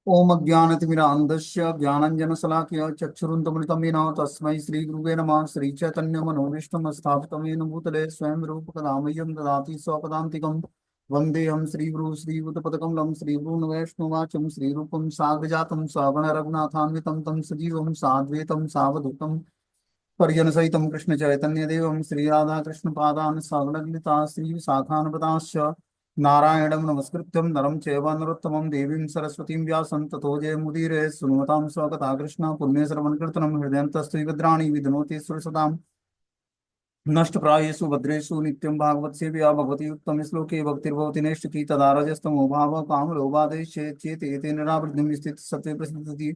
ओम अज्ञानतिमिरान्धस्य ज्ञानञ्जनशलाकया चक्षुरुन्मिलितं येन तस्मै श्रीगुरुवे नमः। श्रीचैतन्यमनोभीष्टं स्थापितं येन भूतले स्वयं रूपकदा मह्यं ददाति स्वपदान्तिकं। वन्देऽहं श्रीगुरुं श्रीयुतपदकमलं श्रीगुरून् वैष्णवाचं श्रीरूपं साग्रजातं सगुणरघुनाथान्वितं तं सजीवं साद्वैतं सावधूतं परिजनसहितं कृष्णचैतन्यदेवं श्रीराधाकृष्णपादान् सगणललिता श्रीविशाखान्विताश्च नारायणं नमस्कृत्यं नरं चैव नरोत्तमं देवीं सरस्वतीं व्यासं ततो जयमुदीरये। सुनुमतां स्वकथा कृष्ण पुण्यश्रवणकीर्तनं हृदयन्तस्त्रीभद्राणि विधनोति सुरसतां नष्टप्रायेषु भद्रेषु नित्यं भागवत सेव्या भगवती उत्तम श्लोके भक्तिर्भवति नैष्टिकी तदा रजस्तमो भाव कामलोभादेश्चेत् एते निरावृत्तिं स्थित सत्त्वे प्रसिद्धति।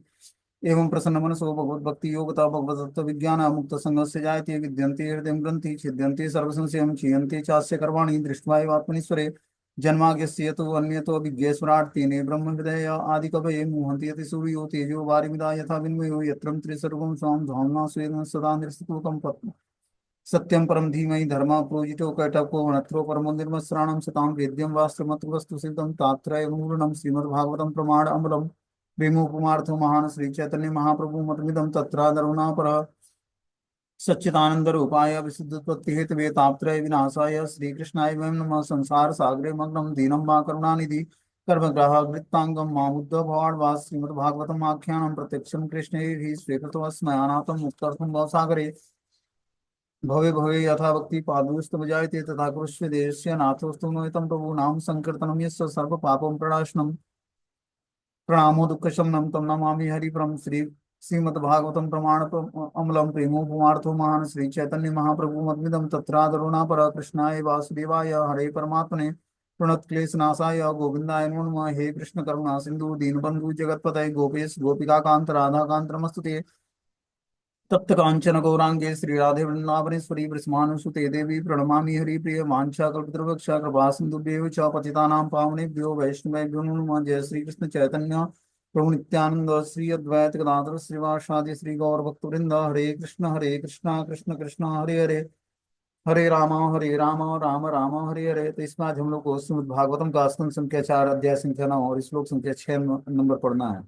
एवं प्रसन्न मनसो भगवत भक्ति योगता भगवत तत्व विज्ञान मुक्त संगस्य जायते विद्यन्ते हृदय ग्रंथि छिद्यन्ते सर्वसंशयं क्षीयन्ते चास्य कर्माणि दृष्ट्वा एव आत्मनीश्वरे जन्माद्यस्य यतो अन्यतो विज्ञेश्वरात् तेने ब्रह्म हृदय आदि कवये मुह्यन्ति यति सूर्यो तेजो वारिमिदा यथा विन्मयो यत्रं त्रिसर्गं स्वां धाम्ना स्वेन सदा निरस्तकूकं सत्यं परम धीमहि धर्म प्रोजितो कैटको वनत्रो परमो निर्मस्राणं सतां वेद्यं वास्त्रमत्रवस्तु सिद्धं तात्रयमूर्णं श्रीमद्भागवतं प्रमाण अमलं प्रेमोपमार्थो महान श्री चैतन्य महाप्रभु मतमिदं तत्रादरुणापर सच्चिदानंद रूपाय विशुद्धत्वत्ति हेतवे तापत्रय विनाशाय श्रीकृष्णाय वयं नमः। संसार सागरे मग्नं दीनं वा करुणानिधि कर्मग्रह वृत्तांगं मामुद्ध भवाड्वा श्रीमद्भागवतम् आख्यानं प्रत्यक्षं कृष्णे हि स्वीकृतवस्मयानाथं मुक्तर्थं भवसागरे भवे भवे यथा भक्ति पादुस्तव जायते तथा कृष्ण देशस्य नाथोस्तु नोहितं प्रभु नाम संकीर्तनं यस्य सर्व पापं प्रणाशनं प्रणामो दुःखशमनं तं नमामि हरिप्रं श्रीमद्भागवतं प्रमाण अमलं प्रेमोपमार्थो महान श्री चैतन्य महाप्रभु मद्मिदं तत्रादरुणा पर कृष्णाय वासुदेवाय हरे परमात्मने प्रणतक्लेशनाशाय गोविन्दाय नमो नमः। हे कृष्ण करुणा सिंधु दीनबंधु जगत्पते गोपेश गोपिका कांत राधा कांत नमस्तुते। तप्त कांचन गौरांगे श्री राधे वृंदावनेश्वरी वृषभानुसुते देवी प्रणमामि हरिप्रिय वाञ्छाकल्पतरुवक्षा कृपा सिन्धुभ्यो च पतितानां पावनेभ्यो वैष्णवेभ्यो नमो नमः। जय श्री कृष्ण चैतन्य प्रभु नित्यानंद श्री अद्वैत गदाधर श्रीवासादि श्री गौर भक्तवृंद हरे कृष्ण कृष्ण कृष्ण हरे हरे हरे राम राम राम हरे हरे। तो इसमें आज हम लोग को श्रीमद् भागवतम का स्कंद संख्या 4 अध्याय संख्या 9 और श्लोक संख्या 6 नंबर पढ़ना है।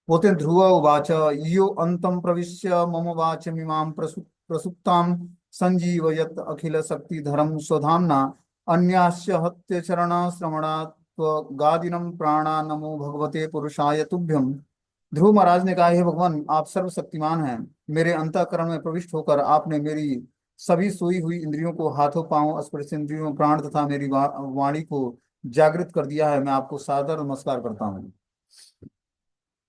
बोलते हैं ध्रुव उवाच यो अंतम प्रविश्य मम वाचमिमां प्रसुप्तां संजीवयत अखिल शक्ति धरम स्वधाम्ना अन्यास्य हत्य चरण श्रवणात् गादिनं प्राणा नमो भगवते पुरुषाय तुभ्यम। ध्रुव महाराज ने कहा, हे भगवान, आप सर्वशक्तिमान हैं। मेरे अंतःकरण में प्रविष्ट होकर आपने मेरी सभी सोई हुई इंद्रियों को, हाथों पांव स्पर्श इंद्रियों, प्राण तथा मेरी वाणी को जागृत कर दिया है। मैं आपको सादर नमस्कार करता हूँ।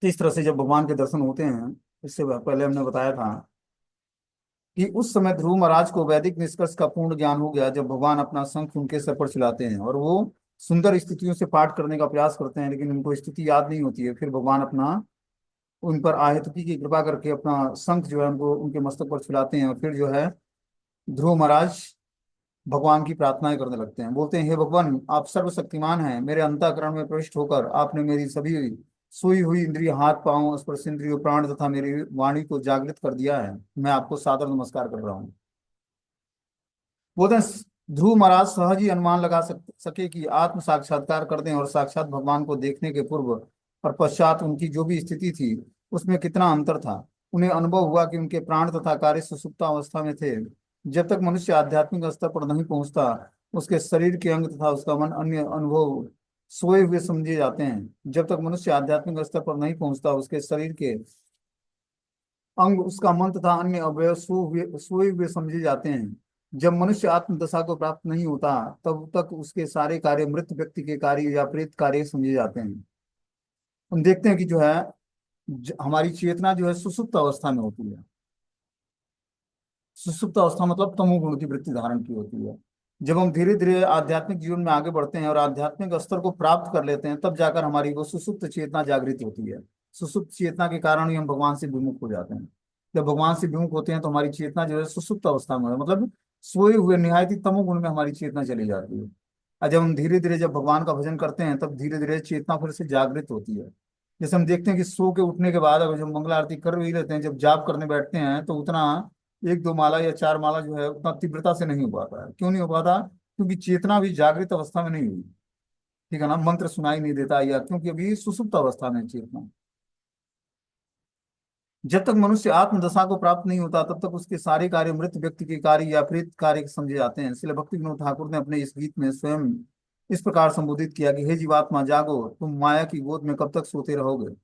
तो इस तरह से जब भगवान के दर्शन होते हैं, इससे पहले हमने बताया था कि उस समय ध्रुव महाराज को वैदिक निष्कर्ष का पूर्ण ज्ञान हो गया जब भगवान अपना शंख उनके सर पर चलाते हैं और वो सुंदर स्थितियों से पाठ करने का प्रयास करते हैं, लेकिन उनको स्थिति याद नहीं होती है। फिर भगवान अपना उन पर आयतकी की कृपा करके अपना शंख जो है उनको उनके मस्तक पर चलाते हैं और फिर जो है ध्रुव महाराज भगवान की प्रार्थनाएं करने लगते हैं। बोलते हैं, हे भगवान, आप सर्वशक्तिमान हैं। मेरे अंतःकरण में प्रविष्ट होकर आपने मेरी सभी सोई हुई इंद्रिय, हाथ पांव स्पर्श इंद्रिय, प्राण तथा मेरी वाणी को जागृत कर दिया है। मैं आपको सादर नमस्कार कर रहा हूँ। बोलते हैं, ध्रुव महाराज सहज ही अनुमान लगा सके कि आत्म साक्षात्कार कर दें और साक्षात भगवान को देखने के पूर्व और पश्चात उनकी जो भी स्थिति थी उसमें कितना अंतर था। उन्हें अनुभव हुआ कि उनके प्राण तथा कार्य सुसुप्त अवस्था में थे। जब तक मनुष्य आध्यात्मिक स्तर पर नहीं पहुंचता, उसके शरीर के अंग तथा उसका मन अन्य अनुभव सोए हुए समझे जाते हैं। जब तक मनुष्य आध्यात्मिक स्तर पर नहीं पहुंचता, उसके शरीर के अंग, उसका मन तथा अन्य अवयव सोए हुए समझे जाते हैं। जब मनुष्य आत्म दशा को प्राप्त नहीं होता, तब तक उसके सारे कार्य मृत व्यक्ति के कार्य या प्रेत कार्य समझे जाते हैं। हम देखते हैं कि जो है हमारी चेतना जो है सुसुप्त अवस्था में होती है। सुसुप्त अवस्था मतलब तमोगुण की वृत्ति धारण की होती है। जब हम धीरे धीरे आध्यात्मिक जीवन में आगे बढ़ते हैं और आध्यात्मिक स्तर को प्राप्त कर लेते हैं, तब जाकर हमारी वो सुसुप्त चेतना जागृत होती है। सुसुप्त चेतना के कारण ही हम भगवान से विमुख हो जाते हैं। जब भगवान से विमुख होते हैं तो हमारी चेतना जो है सुसुप्त अवस्था में है, मतलब सोए हुए निहायती तमोगुण में हमारी चेतना चली जाती है। और जब हम धीरे धीरे जब भगवान का भजन करते हैं, तब धीरे धीरे चेतना फिर से जागृत होती है। जैसे हम देखते हैं कि सो के उठने के बाद अगर जब मंगला आरती कर भी लेते हैं, जब जाप करने बैठते हैं, तो उतना एक दो माला या चार माला जो है उतना तीव्रता से नहीं हो पाता है। क्यों नहीं हो पाता? क्योंकि चेतना भी जागृत अवस्था में नहीं हुई। ठीक है ना, मंत्र सुनाई नहीं देता, या क्योंकि अभी सुसुप्त अवस्था में चेतना। जब तक मनुष्य आत्मदशा को प्राप्त नहीं होता तब तक उसके सारे कार्य मृत व्यक्ति के कार्य या प्रेत कार्य समझे जाते हैं। इसलिए भक्ति विनोद ठाकुर ने अपने इस गीत में स्वयं इस प्रकार संबोधित किया कि हे जीवात्मा जागो, तुम माया की गोद में कब तक सोते रहोगे।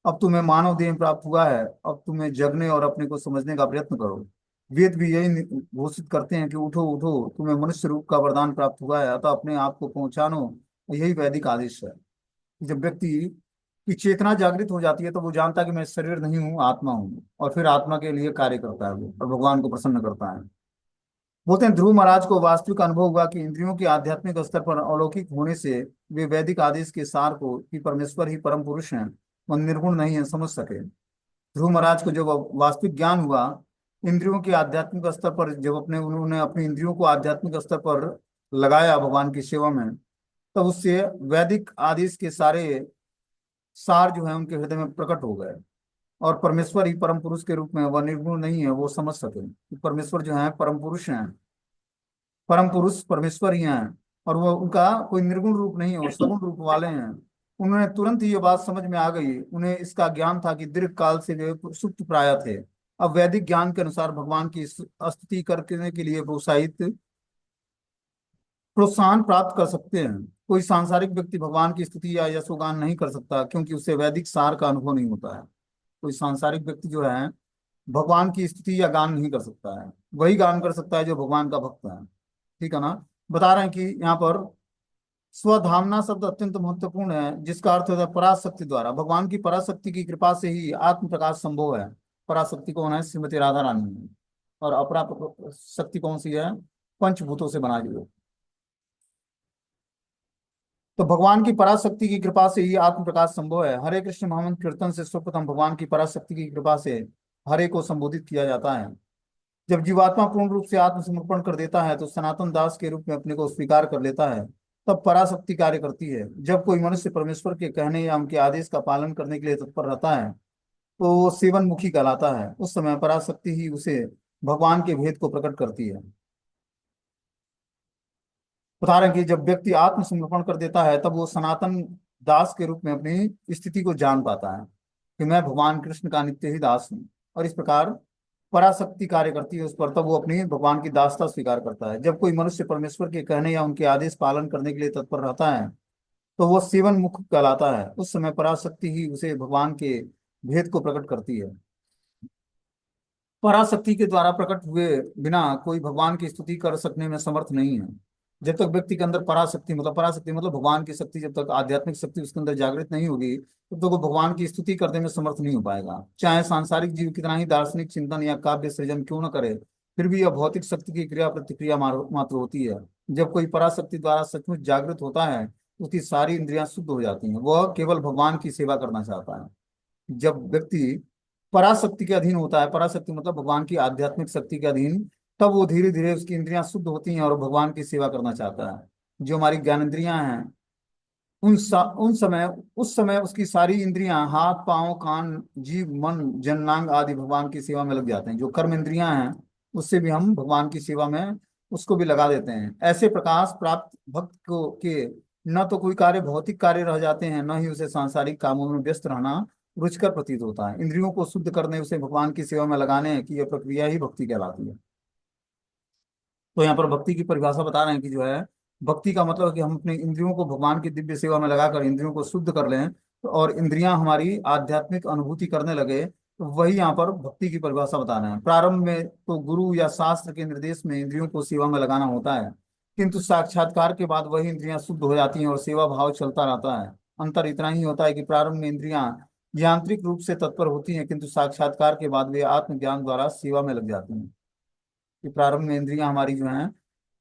अब तुम्हें मानव देह प्राप्त हुआ है, अब तुम्हें जगने और अपने को समझने का प्रयत्न करो। वेद भी यही घोषित करते हैं कि उठो उठो, तुम्हें मनुष्य रूप का वरदान प्राप्त हुआ है, अतः अपने आप को पहचानो। यही वैदिक आदेश है। जब व्यक्ति की चेतना जागृत हो जाती है तो वो जानता है कि मैं शरीर नहीं हूँ, आत्मा हूँ, और फिर आत्मा के लिए कार्य करता है वो, और भगवान को प्रसन्न करता है। बोलते हैं ध्रुव महाराज को वास्तविक अनुभव हुआ कि इंद्रियों के आध्यात्मिक स्तर पर अलौकिक होने से वे वैदिक आदेश के सार को कि परमेश्वर ही परम पुरुष हैं, वह निर्गुण नहीं है, समझ सके। ध्रुव महाराज को जब वास्तविक ज्ञान हुआ इंद्रियों के आध्यात्मिक स्तर पर, जब उन्होंने अपनी इंद्रियों को आध्यात्मिक स्तर पर लगाया भगवान की सेवा में, तब उससे वैदिक आदेश के सारे सार जो है उनके हृदय में प्रकट हो गए। और परमेश्वर ही परम पुरुष के रूप में, वह निर्गुण नहीं है, वो समझ सके कि परमेश्वर जो है परम पुरुष हैं, परम पुरुष परमेश्वर ही हैं, और वो उनका कोई निर्गुण रूप नहीं है, वो सगुण रूप वाले हैं। उन्होंने तुरंत ही ये बात समझ में आ गई, उन्हें इसका ज्ञान था कि दीर्घ काल से वे सुप्त प्राय थे। अब वैदिक ज्ञान के अनुसार भगवान की स्तुति करने के लिए प्रोत्साहन प्राप्त कर सकते हैं। कोई सांसारिक व्यक्ति भगवान की स्तुति या यशोगान नहीं कर सकता, क्योंकि उसे वैदिक सार का अनुभव नहीं होता है। कोई सांसारिक व्यक्ति जो है भगवान की स्तुति या गान नहीं कर सकता है, वही गान कर सकता है जो भगवान का भक्त है। ठीक है ना। बता रहे हैं कि यहाँ पर स्वधामना शब्द अत्यंत महत्वपूर्ण है, जिसका अर्थ होता है पराशक्ति द्वारा। भगवान की पराशक्ति की कृपा से ही आत्म प्रकाश संभव है। पराशक्ति कौन है? श्रीमती राधा रानी है। और अपरा शक्ति कौन सी है? पंचभूतों से बना हुई। तो भगवान की पराशक्ति की कृपा से ही आत्म प्रकाश संभव है। हरे कृष्ण महामंत्र कीर्तन से सर्वप्रथम भगवान की पराशक्ति की कृपा से हरे को संबोधित किया जाता है। जब जीवात्मा पूर्ण रूप से आत्मसमर्पण कर देता है तो सनातन दास के रूप में अपने को स्वीकार कर लेता है, तब पराशक्ति कार्य करती है। जब कोई मनुष्य परमेश्वर के कहने या उनके आदेश का पालन करने के लिए तत्पर रहता है तो वो सेवन मुखी कहलाता है। उस समय पराशक्ति ही उसे भगवान के भेद को प्रकट करती है। बता रहे हैं कि जब व्यक्ति आत्मसमर्पण कर देता है तब वो सनातन दास के रूप में अपनी स्थिति को जान पाता है कि मैं भगवान कृष्ण का नित्य ही दास हूँ। और इस प्रकार पराशक्ति कार्य करती है उस पर, तब वो अपनी भगवान की दासता स्वीकार करता है। जब कोई मनुष्य परमेश्वर के कहने या उनके आदेश पालन करने के लिए तत्पर रहता है तो वो सेवन मुख कहलाता है। उस समय पराशक्ति ही उसे भगवान के भेद को प्रकट करती है। पराशक्ति के द्वारा प्रकट हुए बिना कोई भगवान की स्तुति कर सकने में समर्थ नहीं है। जब तक व्यक्ति के अंदर पराशक्ति मतलब भगवान की शक्ति, जब तक आध्यात्मिक शक्ति उसके अंदर जागृत नहीं होगी तब तक वो भगवान की स्तुति करने में समर्थ नहीं हो पाएगा। चाहे सांसारिक जीव कितना ही दार्शनिक चिंतन या काव्य सृजन क्यों न करे, फिर भी यह भौतिक शक्ति की क्रिया प्रतिक्रिया मात्र होती है। जब कोई पराशक्ति द्वारा सचमुच जागृत होता है तो उसकी सारी इंद्रियां शुद्ध हो जाती हैं, वह केवल भगवान की सेवा करना चाहता है। जब व्यक्ति पराशक्ति के अधीन होता है, पराशक्ति मतलब भगवान की आध्यात्मिक शक्ति के अधीन, तब वो धीरे धीरे उसकी इंद्रियां शुद्ध होती हैं और भगवान की सेवा करना चाहता है। जो हमारी ज्ञानेंद्रियां हैं उन समय उस समय उसकी सारी इंद्रियां, हाथ पांव कान जीभ मन जननांग आदि भगवान की सेवा में लग जाते हैं। जो कर्म इंद्रियां हैं उससे भी हम भगवान की सेवा में उसको भी लगा देते हैं। ऐसे प्रकाश प्राप्त भक्त को के न तो कोई कार्य भौतिक कार्य रह जाते हैं, न ही उसे सांसारिक कामों में व्यस्त रहना रुचिकर प्रतीत होता है। इंद्रियों को शुद्ध करने, उसे भगवान की सेवा में लगाने की यह प्रक्रिया ही भक्ति कहलाती है। तो यहाँ पर भक्ति की परिभाषा बता रहे हैं कि जो है भक्ति का मतलब है कि हम अपने इंद्रियों को भगवान की दिव्य सेवा में लगाकर इंद्रियों को शुद्ध कर लें और इंद्रियां हमारी आध्यात्मिक अनुभूति करने लगे, तो वही यहाँ पर भक्ति की परिभाषा बता रहे हैं। प्रारंभ में तो गुरु या शास्त्र के निर्देश में इंद्रियों को सेवा में लगाना होता है, किंतु साक्षात्कार के बाद वही इंद्रियां शुद्ध हो जाती हैं और सेवा भाव चलता रहता है। अंतर इतना ही होता है कि प्रारंभ में इंद्रियां यांत्रिक रूप से तत्पर होती हैं, किंतु साक्षात्कार के बाद वे आत्मज्ञान द्वारा सेवा में लग जाती हैं। कि प्रारंभ में इंद्रियां हमारी जो हैं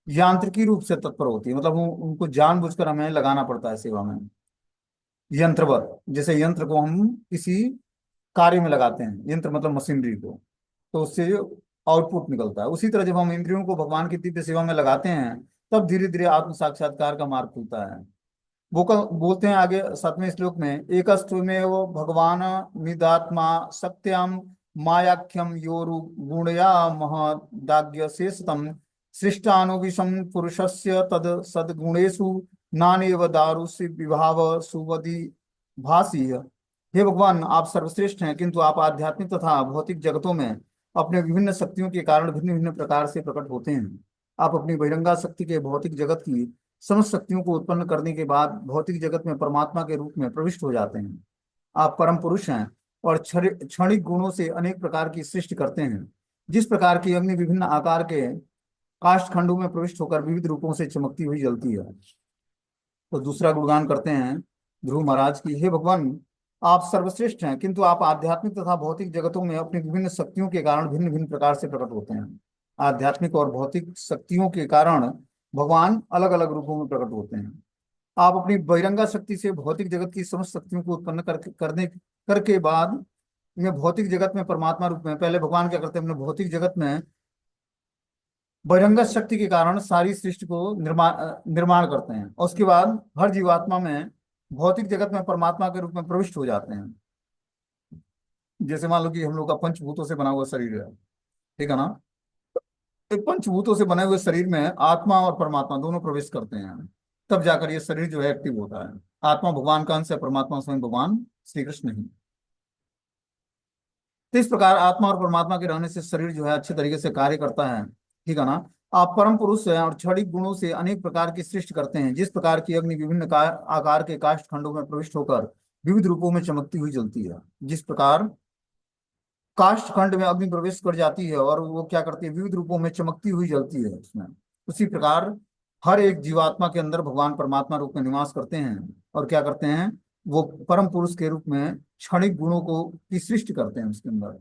यांत्रिकी रूप से तत्पर होती है, मतलब उनको जानबूझकर हमें लगाना पड़ता है सेवा में, यंत्रवत। जैसे यंत्र को हम किसी कार्य में लगाते हैं, यंत्र मतलब मशीनरी को, तो उससे जो आउटपुट निकलता है, उसी तरह जब हम इंद्रियों को भगवान की दिव्य सेवा में लगाते हैं तब धीरे धीरे आत्म साक्षात्कार का मार्ग खुलता है। वो बोलते हैं आगे 7वें श्लोक में, एकस्त्वमेव भगवान निदात्मा सत्यम मायाख्यम योरु गुणया महदाग्य शेषतम सृष्टानुविशम पुरुषस्य तद सद्गुणेषु नानेव दारुषि विभाव सुवदि भासी। हे भगवान, आप सर्वश्रेष्ठ हैं, किंतु आप आध्यात्मिक तथा भौतिक जगतों में अपने विभिन्न शक्तियों के कारण भिन्न भिन्न प्रकार से प्रकट होते हैं। आप अपनी बहिरंगा शक्ति के भौतिक जगत की समस्त शक्तियों को उत्पन्न करने के बाद भौतिक जगत में परमात्मा के रूप में प्रविष्ट हो जाते हैं। आप परम पुरुष हैं और क्षणिक गुणों से अनेक प्रकार की सृष्टि करते हैं। जिस प्रकार की अग्नि विभिन्न आकार के काष्ठ खंडों में प्रविष्ट होकर विविध रूपों से चमकती हुई जलती है। तो दूसरा गुणगान करते हैं ध्रुव महाराज की। हे भगवान, आप सर्वश्रेष्ठ हैं, किंतु आप आध्यात्मिक तथा भौतिक जगतों में अपनी विभिन्न शक्तियों के कारण भिन्न भिन्न प्रकार से प्रकट होते हैं। आध्यात्मिक और भौतिक शक्तियों के कारण भगवान अलग अलग रूपों में प्रकट होते हैं। आप अपनी बहिरंगा शक्ति से भौतिक जगत की समस्त शक्तियों को उत्पन्न करके बाद में भौतिक जगत में परमात्मा रूप में, पहले भगवान क्या करते हैं, अपने भौतिक जगत में बहिरंगा शक्ति के कारण सारी सृष्टि को निर्माण करते हैं, और उसके बाद हर जीवात्मा में भौतिक जगत में परमात्मा के रूप में प्रविष्ट हो जाते हैं। जैसे मान लो कि हम लोग का पंचभूतों से बना हुआ शरीर है, ठीक है ना। एक पंचभूतों से बने हुए शरीर में आत्मा और परमात्मा दोनों प्रवेश करते हैं, तब जाकर ये शरीर जो है एक्टिव होता है। आत्मा भगवान का अंश है, परमात्मा स्वयं भगवान श्री कृष्ण ही। तो इस प्रकार आत्मा और परमात्मा के रहने से शरीर जो है अच्छे तरीके से कार्य करता है, ठीक है ना। आप परम पुरुष हैं और क्षणिक गुणों से अनेक प्रकार की सृष्टि करते हैं। जिस प्रकार की अग्नि विभिन्न आकार के काष्ठ खंडों में प्रविष्ट होकर विविध रूपों में चमकती हुई जलती है। जिस प्रकार काष्ठ खंड में अग्नि प्रवेश कर जाती है और वो क्या करती है, विविध रूपों में चमकती हुई जलती है उसमें, उसी प्रकार हर एक जीवात्मा के अंदर भगवान परमात्मा रूप में निवास करते हैं और क्या करते हैं, वो परम पुरुष के रूप में क्षणिक गुणों को की सृष्टि करते हैं। उसके अंदर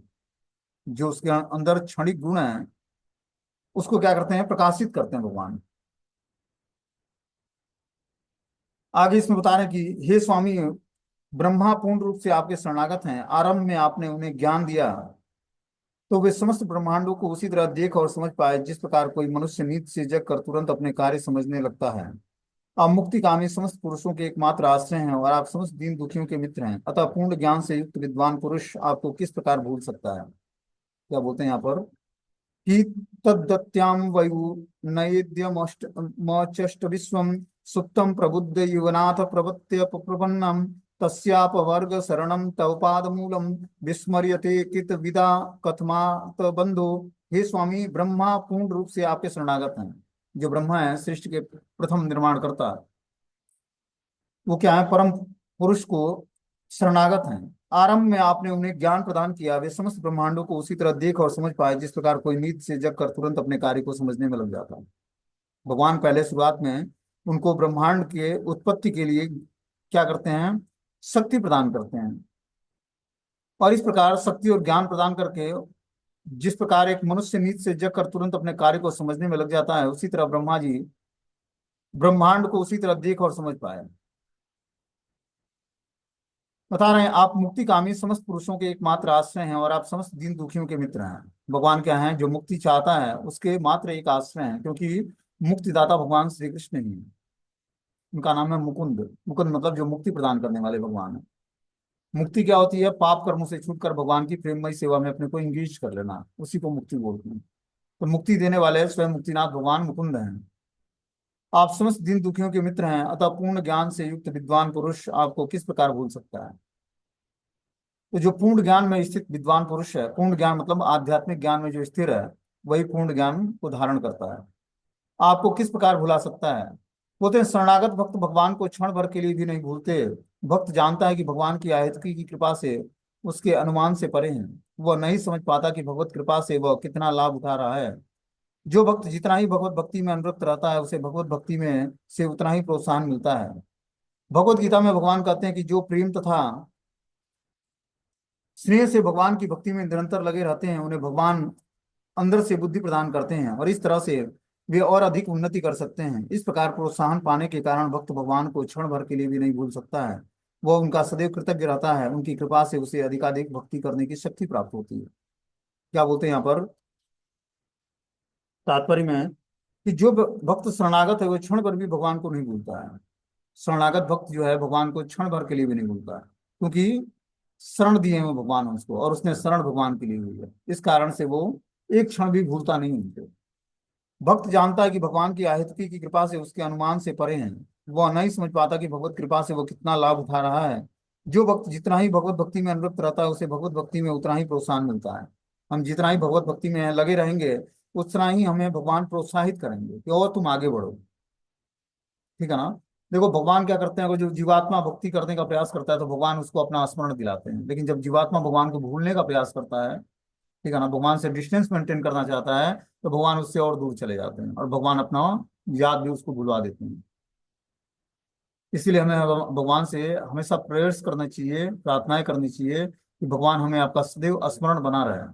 जो उसके अंदर क्षणिक गुण है उसको क्या करते हैं, प्रकाशित करते हैं भगवान। आगे इसमें बता रहे हैं कि हे स्वामी, ब्रह्मा पूर्ण रूप से आपके शरणागत हैं। आरंभ में आपने उन्हें ज्ञान दिया तो वे समस्त ब्रह्मांडों को उसी तरह देख और समझ पाए जिस प्रकार कोई मनुष्य नींद से जग कर तुरंत अपने कार्य समझने लगता है। आप मुक्ति कामी समस्त पुरुषों के एकमात्र आश्रय हैं और आप समस्त दीन दुखियों के मित्र हैं। अतः पूर्ण ज्ञान से युक्त विद्वान पुरुष आपको किस प्रकार भूल सकता है। क्या बोलते हैं यहाँ पर कि तद्दत्याम वयु नैद्यमचष्ट विश्वम सुप्तम प्रबुद्ध युवनाथ प्रवत्य प्रपन्नम तस्यापवर्ग शरणम तव पादमूलम विस्मर्यते कित विदा कथमात बंधो। हे स्वामी, ब्रह्मा पूर्ण रूप से आपके शरणागत हैं। जो ब्रह्मा है सृष्टि के प्रथम निर्माण करता, वो क्या है, परम पुरुष को शरणागत हैं। आरंभ में आपने उन्हें ज्ञान प्रदान किया, वे समस्त ब्रह्मांडों को उसी तरह देख और समझ पाए जिस प्रकार कोई नींद से जग कर तुरंत अपने कार्य को समझने में लग जाता है। भगवान पहले शुरुआत में उनको ब्रह्मांड के उत्पत्ति के लिए क्या करते हैं, शक्ति प्रदान करते हैं, और इस प्रकार शक्ति और ज्ञान प्रदान करके जिस प्रकार एक मनुष्य नींद से जग कर तुरंत अपने कार्य को समझने में लग जाता है, उसी तरह ब्रह्मा जी ब्रह्मांड को उसी तरह देख और समझ पाए। बता रहे हैं आप मुक्ति कामी समस्त पुरुषों के एकमात्र आश्रय हैं और आप समस्त दीन दुखियों के मित्र हैं। भगवान क्या हैं, जो मुक्ति चाहता है उसके मात्र एक आश्रय हैं, क्योंकि मुक्तिदाता भगवान श्री कृष्ण ही हैं। उनका नाम है मुकुंद। मुकुंद मतलब जो मुक्ति प्रदान करने वाले भगवान है। मुक्ति क्या होती है, पाप कर्मों से छूटकर भगवान की प्रेममय सेवा में अपने को इंगेज कर लेना, उसी को मुक्ति बोलते हैं। तो मुक्ति देने वाले स्वयं मुक्तिनाथ भगवान मुकुंद हैं। आप समस्त दीन दुखियों के मित्र हैं, अतः पूर्ण ज्ञान से युक्त विद्वान पुरुष आपको किस प्रकार भूल सकता है। तो जो पूर्ण ज्ञान में स्थित विद्वान पुरुष है, पूर्ण ज्ञान मतलब आध्यात्मिक ज्ञान में जो स्थिर है, वही पूर्ण ज्ञान को धारण करता है, आपको किस प्रकार भुला सकता है। बोलते हैं शरणागत भक्त भगवान को क्षण भर के लिए भी नहीं भूलते। भक्त जानता है कि भगवान की आयतकी की कृपा से उसके अनुमान से परे हैं। वह नहीं समझ पाता कि भगवत कृपा से वह कितना लाभ उठा रहा है। जो भक्त जितना ही भगवत भक्ति में अनुरक्त रहता है, उसे भगवत भक्ति में से उतना ही प्रोत्साहन मिलता है। भगवत गीता में भगवान कहते हैं कि जो प्रेम तथा स्नेह से भगवान की भक्ति में निरंतर लगे रहते हैं, उन्हें भगवान अंदर से बुद्धि प्रदान करते हैं और इस तरह से वे और अधिक उन्नति कर सकते हैं। इस प्रकार प्रोत्साहन पाने के कारण भक्त भगवान को क्षण भर के लिए भी नहीं भूल सकता है। वह उनका सदैव कृतज्ञ रहता है। उनकी कृपा से उसे अधिकाधिक भक्ति करने की शक्ति प्राप्त होती है। क्या बोलते हैं यहाँ पर तात्पर्य में कि जो भक्त शरणागत है, वह क्षण भर भी भगवान को नहीं भूलता है। शरणागत भक्त जो है भगवान को क्षण भर के लिए भी नहीं भूलता है, क्योंकि शरण दिए हैं भगवान उसको और उसने शरण भगवान के लिए हुई है। इस कारण से वो एक क्षण भी भूलता नहीं उनको। भक्त जानता है कि भगवान की आहितकी की कृपा से उसके अनुमान से परे हैं। वह नहीं समझ पाता कि भगवत कृपा से वो कितना लाभ उठा रहा है। जो भक्त जितना ही भगवत भक्ति में अनुरक्त रहता है उसे भगवत भक्ति में उतना ही प्रोत्साहन मिलता है। हम जितना ही भगवत भक्ति में लगे रहेंगे उतना ही हमें भगवान प्रोत्साहित करेंगे कि और तुम आगे बढ़ो। ठीक है ना। देखो भगवान क्या करते हैं, अगर जो जीवात्मा भक्ति करने का प्रयास करता है तो भगवान उसको अपना स्मरण दिलाते हैं, लेकिन जब जीवात्मा भगवान को भूलने का प्रयास करता है, ठीक है ना, भगवान से डिस्टेंस मेंटेन करना चाहता है, तो भगवान उससे और दूर चले जाते हैं और भगवान अपना याद भी उसको भुलवा देते हैं। इसीलिए हमें भगवान से हमेशा प्रेयर्स करना चाहिए, प्रार्थनाएं करनी चाहिए कि भगवान हमें आपका सदैव स्मरण बना रहे।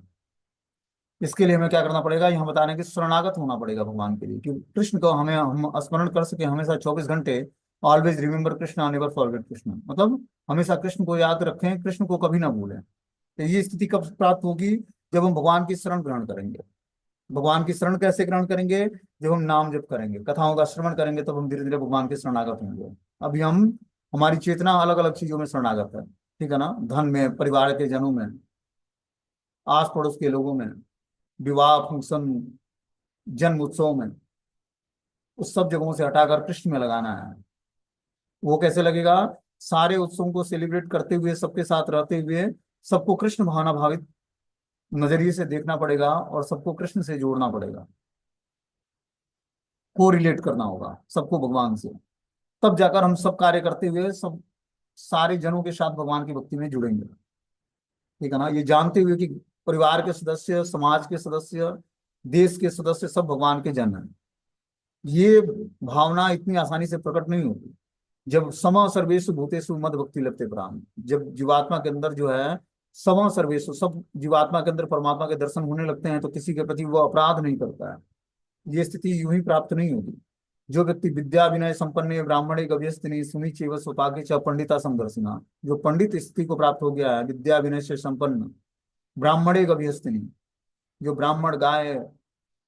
इसके लिए हमें क्या करना पड़ेगा, ये हम बता रहे हैं कि शरणागत होना पड़ेगा भगवान के लिए, कि कृष्ण को हमें हम स्मरण कर सके हमेशा 24 घंटे। Always remember Krishna, never forget Krishna, मतलब हमेशा कृष्ण को याद रखें, कृष्ण को कभी ना भूलें। तो ये स्थिति कब प्राप्त होगी, जब हम भगवान की शरण ग्रहण करेंगे। भगवान की शरण कैसे ग्रहण करेंगे, जब हम नाम जप करेंगे, कथाओं का श्रवण करेंगे, तब हम धीरे धीरे भगवान के शरणागत होंगे। अभी हम हमारी चेतना अलग अलग चीजों में शरणागत है, ठीक है ना, धन में, परिवार के जनों में, आस पड़ोस के लोगों में, विवाह फंक्शन, जन्म उत्सव में, उस सब जगहों से हटाकर कृष्ण में लगाना है। वो कैसे लगेगा, सारे उत्सवों को सेलिब्रेट करते हुए, सबके साथ रहते हुए, सबको कृष्ण भावना भावित नजरिए से देखना पड़ेगा और सबको कृष्ण से जोड़ना पड़ेगा, को रिलेट करना होगा सबको भगवान से। तब जाकर हम सब कार्य करते हुए सब सारे जनों के साथ भगवान की भक्ति में जुड़ेंगे। ठीक है ना, ये जानते हुए कि परिवार के सदस्य, समाज के सदस्य, देश के सदस्य सब भगवान के जन हैं। ये भावना इतनी आसानी से प्रकट नहीं होती। जब समा सर्वेषु भूतेषु मद भक्ति लगते प्राण, जब जीवात्मा के अंदर जो है समा सर्वेषु, सब जीवात्मा के अंदर परमात्मा के दर्शन होने लगते हैं, तो किसी के प्रति वो अपराध नहीं करता है। ये स्थिति यूं ही प्राप्त नहीं होगी। जो व्यक्ति विद्या विनय संपन्न ब्राह्मणे गव्यस्तिनि सुनि चैव स्वपाके च पंडिता समदर्शिना, जो पंडित स्थिति को प्राप्त हो गया है, विद्या विनय से संपन्न, ब्राह्मणे गव्यस्तिनि, जो ब्राह्मण, गाय,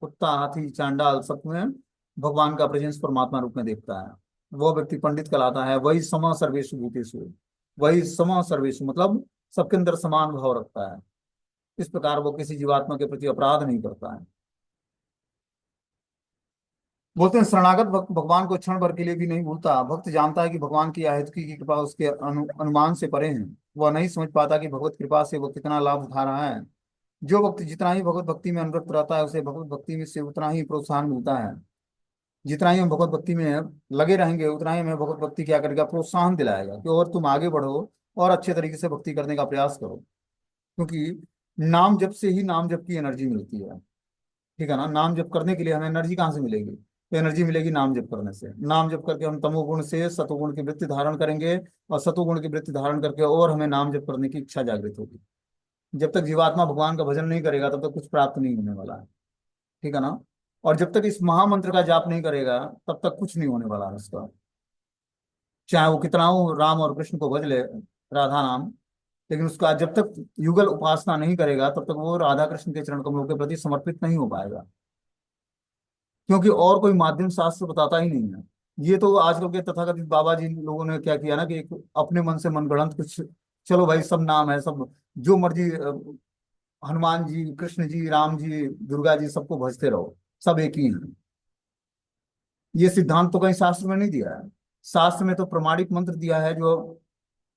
कुत्ता, हाथी, चांडाल सब में भगवान का प्रेजेंस परमात्मा रूप में देखता है, वो व्यक्ति पंडित कहलाता है। वही समा सर्वेषु भूतेषु, वही समा सर्वेषु मतलब सबके अंदर समान भाव रखता है। इस प्रकार वो किसी जीवात्मा के प्रति अपराध नहीं करता है। बोलते हैं शरणागत भक्त भगवान को क्षण भर के लिए भी नहीं भूलता। भक्त जानता है कि भगवान की आहितकी की कृपा उसके अनुमान से परे है। वह नहीं समझ पाता कि भगवत कृपा से वह कितना लाभ उठा रहा है। जो भक्त जितना ही भगवत भक्ति में अनुरक्त रहता है उसे भगवत भक्ति में से उतना ही प्रोत्साहन मिलता है। जितना ही हम भगवत भक्ति में लगे रहेंगे उतना ही हमें भगवत भक्ति क्या करेगा, प्रोत्साहन दिलाएगा कि और तुम आगे बढ़ो और अच्छे तरीके से भक्ति करने का प्रयास करो। क्योंकि नाम जप से ही नाम जप की एनर्जी मिलती है। ठीक है ना, नाम जप करने के लिए हमें एनर्जी कहाँ से मिलेगी, तो एनर्जी मिलेगी नाम जप करने से। नाम जप करके हम तमोगुण से सतोगुण की वृत्ति धारण करेंगे, और सतोगुण की वृत्ति धारण करके और हमें नाम जप करने की इच्छा जागृत होगी। जब तक जीवात्मा भगवान का भजन नहीं करेगा तब तक कुछ प्राप्त नहीं होने वाला है। ठीक है ना। और जब तक इस महामंत्र का जाप नहीं करेगा तब तक कुछ नहीं होने वाला है उसका। चाहे वो कितना हो राम और कृष्ण को भज ले, राधा नाम, लेकिन उसका जब तक युगल उपासना नहीं करेगा तब तक वो राधा कृष्ण के चरण कमलों के प्रति समर्पित नहीं हो पाएगा। क्योंकि और कोई माध्यम शास्त्र बताता ही नहीं है। ये तो आजकल के तथाकथित बाबा जी लोगों ने क्या किया ना, कि एक अपने मन से मनगढ़ंत कुछ, चलो भाई सब नाम है, सब जो मर्जी, हनुमान जी, कृष्ण जी, राम जी, दुर्गा जी, सबको भजते रहो, सब एक ही है। ये सिद्धांत तो कहीं शास्त्र में नहीं दिया है। शास्त्र में तो प्रमाणिक मंत्र दिया है, जो